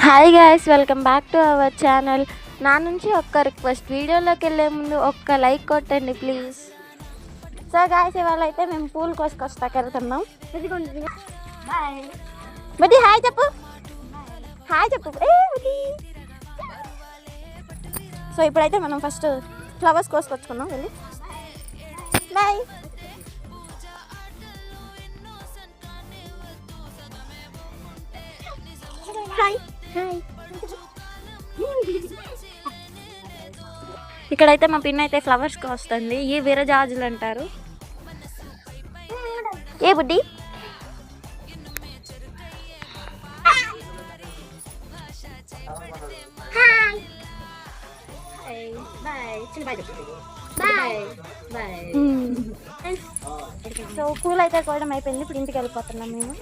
Hi guys, welcome back to our channel. నా నుంచి ఒక్క రిక్వెస్ట్, వీడియోలోకి వెళ్ళే ముందు ఒక్క లైక్ కొట్టండి ప్లీజ్. సో గాయస్, ఇవాళ అయితే మేము పూలు కోసుకొస్తాకి వెళ్తున్నాం. బట్టి హాయ్ చెప్పు, హాయ్ చెప్పు. సో ఇప్పుడైతే మనం ఫస్ట్ ఫ్లవర్స్ కోసుకొచ్చుకున్నాం, వెళ్ళి బాయ్. Hi hi. ఇక్కడైతే మా పిన్ అయితే ఫ్లవర్స్కి వస్తుంది. ఈ విరజాజులు అంటారు. ఏ బుడ్డి సో పూలు అయితే కోయడం అయిపోయింది. ఇప్పుడు ఇంటికి వెళ్ళిపోతున్నాం మేము.